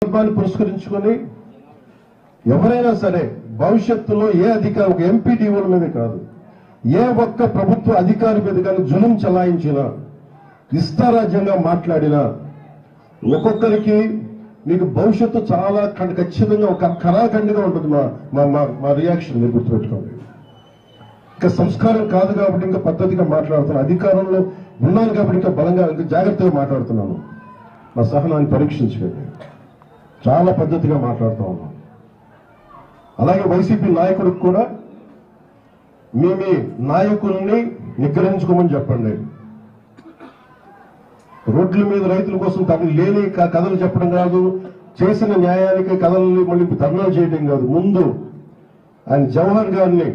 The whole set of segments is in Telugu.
సందర్భాన్ని పురస్కరించుకొని ఎవరైనా సరే భవిష్యత్తులో ఏ అధికారి ఒక ఎంపీడీఓల మీద కాదు ఏ ఒక్క ప్రభుత్వ అధికారి మీద కానీ జులుం చలాయించినా ఇష్టారాజ్యంగా మాట్లాడినా ఒక్కొక్కరికి మీకు భవిష్యత్తు చాలా ఖచ్చితంగా ఒక కరాఖండిగా ఉంటుంది మా రియాక్షన్ మీరు గుర్తుపెట్టుకోండి. ఇంకా సంస్కారం కాదు కాబట్టి ఇంకా పద్ధతిగా మాట్లాడుతున్నాను, అధికారంలో ఉన్నాను కాబట్టి ఇంకా బలంగా ఇంకా జాగ్రత్తగా మాట్లాడుతున్నాను. నా సహనాన్ని పరీక్షించుకోండి, చాలా పద్ధతిగా మాట్లాడుతూ ఉన్నాను. అలాగే వైసీపీ నాయకుడికి కూడా మీ నాయకుల్ని నిగ్రహించుకోమని చెప్పండి. రోడ్ల మీద రైతుల కోసం తనకు లేని కథలు చెప్పడం కాదు, చేసిన న్యాయానికి కథల్ని మళ్ళీ ధర్నాలు చేయడం కాదు. ముందు ఆయన జవహర్ గారిని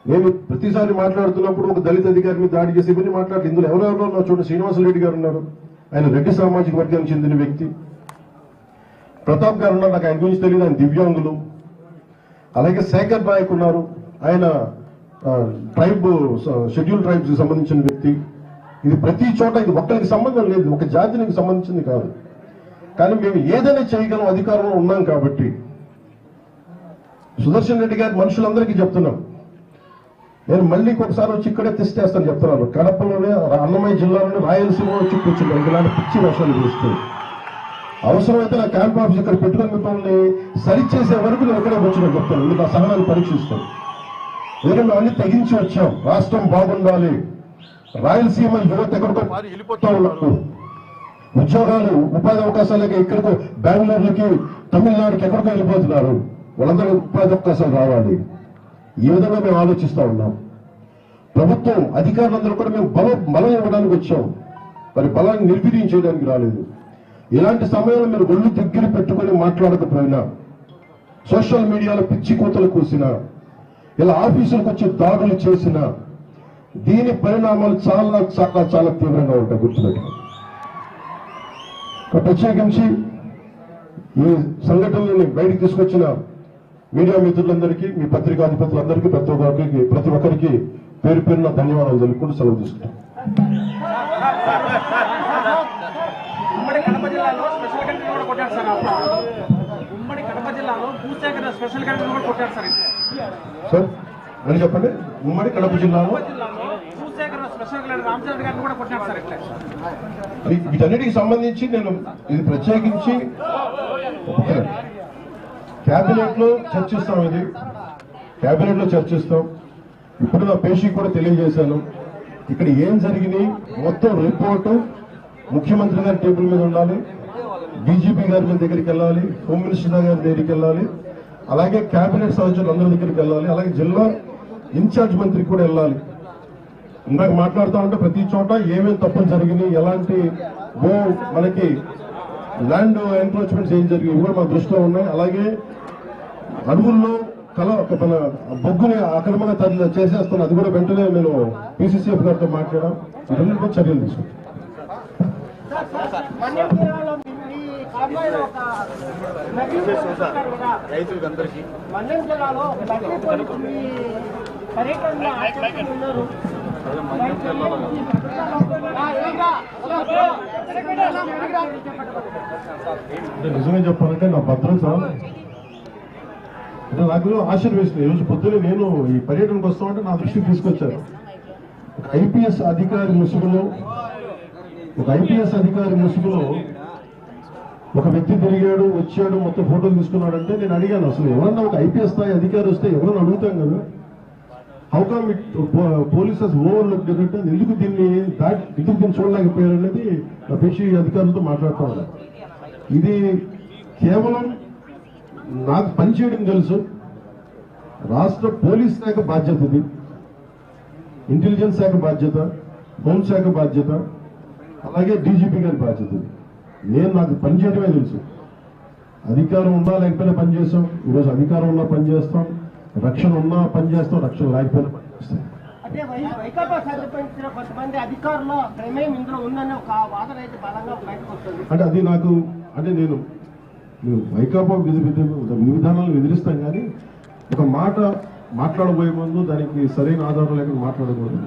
నేను ప్రతిసారి మాట్లాడుతున్నప్పుడు ఒక దళిత అధికారి మీద దాడి చేసి ఇవన్నీ మాట్లాడి ఇందులో ఎవరెవరో ఉన్నారు చూడండి. శ్రీనివాసరెడ్డి గారు ఉన్నారు, ఆయన రెడ్డి సామాజిక వర్గానికి చెందిన వ్యక్తి. ప్రతాప్ గారు ఉన్నారు, నాకు ఆయన గురించి తెలియదు, ఆయన దివ్యాంగులు. అలాగే శేఖర్ నాయక్ ఉన్నారు, ఆయన షెడ్యూల్ ట్రైబ్స్ కి సంబంధించిన వ్యక్తి. ఇది ప్రతి చోట ఇది ఒక్కరికి సంబంధం లేదు, ఒక జాతికి సంబంధించింది కాదు. కానీ మేము ఏదైనా చేయగలం అధికారంలో ఉన్నాం కాబట్టి సుదర్శన్ రెడ్డి గారి మనుషులందరికీ చెప్తున్నాం. నేను మళ్ళీ ఒకసారి వచ్చి ఇక్కడే తెస్తేస్తాను చెప్తున్నాను. కడపలోనే అన్నమయ్య జిల్లాలోనే రాయలసీమలో వచ్చి కూర్చున్నాను. ఇలాంటి పిచ్చి వర్షాలు చూస్తుంది. అవసరమైతే నా క్యాంప్ ఆఫీస్ ఇక్కడ పెట్టుకుని మిమ్మల్ని సరిచేసే వరకు నేను ఇక్కడే కూర్చున్నాను చెప్తాను. మీకు ఆ సహనాన్ని పరీక్షిస్తాను. ఎందుకంటే మేము అన్ని తెగించి వచ్చాం. రాష్ట్రం బాగుండాలి, రాయలసీమ యువత ఎక్కడికో మారి వెళ్ళిపోతా ఉన్నారు, ఉద్యోగాలు ఉపాధి అవకాశాలకి ఎక్కడికో బెంగళూరుకి తమిళనాడుకి ఎక్కడికో వెళ్ళిపోతున్నారు, వాళ్ళందరికీ ఉపాధి అవకాశాలు రావాలి. ఈ విధంగా మేము ఆలోచిస్తూ ఉన్నాం. ప్రభుత్వం అధికారులందరూ కూడా మేము బలం ఇవ్వడానికి వచ్చాం, మరి బలాన్ని నిర్వీర్యం చేయడానికి రాలేదు. ఇలాంటి సమయంలో మీరు ఒళ్ళు దగ్గర పెట్టుకుని మాట్లాడకపోయినా, సోషల్ మీడియాలో పిచ్చి కూతలు కూసినా, ఇలా ఆఫీసులకు వచ్చి దాడులు చేసినా దీని పరిణామాలు చాలా చాలా చాలా తీవ్రంగా ఉంటాయి, గుర్తుపెట్టుకోండి. ప్రత్యేకించి ఈ సంఘటనలని బయటికి తీసుకొచ్చిన మీడియా మిత్రులందరికీ, మీ పత్రికాధిపతులందరికీ, ప్రతి ఒక్కరికి పేరు పేరున ధన్యవాదాలు తెలుపుకుంటూ సెలవు తీసుకుంటాం. ఉమ్మడి కడప జిల్లాలో స్పెషల్ కంట్రీ కూడా కొట్టారు సార్. ఉమ్మడి కడప జిల్లాలో భూసేకరణ స్పెషల్ కంట్రీ కూడా కొట్టారు సార్. సార్ అని చెప్పండి. ఉమ్మడి కడప జిల్లాలో భూసేకరణ స్పెషల్ కంట్రీ రామచంద్ర గారిని కూడా కొట్టారు సార్. ఇట్లా వీటన్నిటికి సంబంధించి నేను ఇది ప్రత్యేకించి క్యాబినెట్ లో చర్చిస్తాం. ఇది క్యాబినెట్ లో చర్చిస్తాం. ఇప్పుడు నా పేషీకి కూడా తెలియజేశాను. ఇక్కడ ఏం జరిగినాయి మొత్తం రిపోర్టు ముఖ్యమంత్రి గారి టేబుల్ మీద ఉండాలి, డీజీపీ గారి దగ్గరికి వెళ్ళాలి, హోమ్ మినిస్టర్ గారి దగ్గరికి వెళ్ళాలి, అలాగే కేబినెట్ సదస్సులు అందరి దగ్గరికి వెళ్ళాలి, అలాగే జిల్లా ఇన్ఛార్జ్ మంత్రికి కూడా వెళ్ళాలి. ఇందాక మాట్లాడుతూ ఉంటే ప్రతి చోట ఏమేమి తప్పులు జరిగినాయి, ఎలాంటి మనకి ల్యాండ్ ఎన్క్రోచ్మెంట్స్ ఏం జరిగాయి కూడా మా దృష్టిలో ఉన్నాయి. అలాగే అడవుల్లో మన బొగ్గుని అక్రమంగా చేసేస్తాను, అది కూడా వెంటనే నేను పీసీసీఎఫ్ గారితో మాట్లాడాం. ఇవన్నీ కూడా చర్యలు తీసుకుంటాం. నిజంగా చెప్పాలంటే నా భద్రత అంటే నాకు ఆశీర్వేసింది. ఈరోజు పొద్దున్నే నేను ఈ పర్యటనకు వస్తామంటే నా దృష్టికి తీసుకొచ్చారు. ఒక ఐపీఎస్ అధికారి ముసుగులో ఒక వ్యక్తి తిరిగాడు, వచ్చాడు, మొత్తం ఫోటోలు తీసుకున్నాడంటే నేను అడిగాను, అసలు ఎవరన్నా ఒక ఐపీఎస్ స్థాయి అధికారి వస్తే ఎవరన్నా అడుగుతాం కదా, how come it polices overlook అంటే ఎందుకు దీన్ని చూడలేకపోయారు అనేది నా పేషీ అధికారులతో మాట్లాడుతూ ఉన్నారు. ఇది కేవలం నాకు పనిచేయడం తెలుసు, రాష్ట్ర పోలీస్ శాఖ బాధ్యత, ఇది ఇంటెలిజెన్స్ శాఖ బాధ్యత, హోంశాఖ బాధ్యత, అలాగే డీజీపీ గారి బాధ్యత. నాకు పనిచేయడమే తెలుసు. అధికారం ఉన్నా లేకపోయినా పనిచేస్తాం. ఈరోజు అధికారం ఉన్నా పనిచేస్తాం, రక్షణ ఉన్నా పనిచేస్తాం, రక్షణ లేకపోయినా పనిచేస్తాం. అంటే వైకాపా సంబంధించిన కొంతమంది అధికారుల ప్రమేయం ఇందులో ఉందనే ఒక వాదన అయితే బలంగా బయటకు వస్తుంది. అంటే అది నాకు అంటే నేను వైకాపా విధానాలను ఎదిరిస్తాం, కానీ ఒక మాట మాట్లాడబోయే ముందు దానికి సరైన ఆధారం లేకుండా మాట్లాడకూడదు.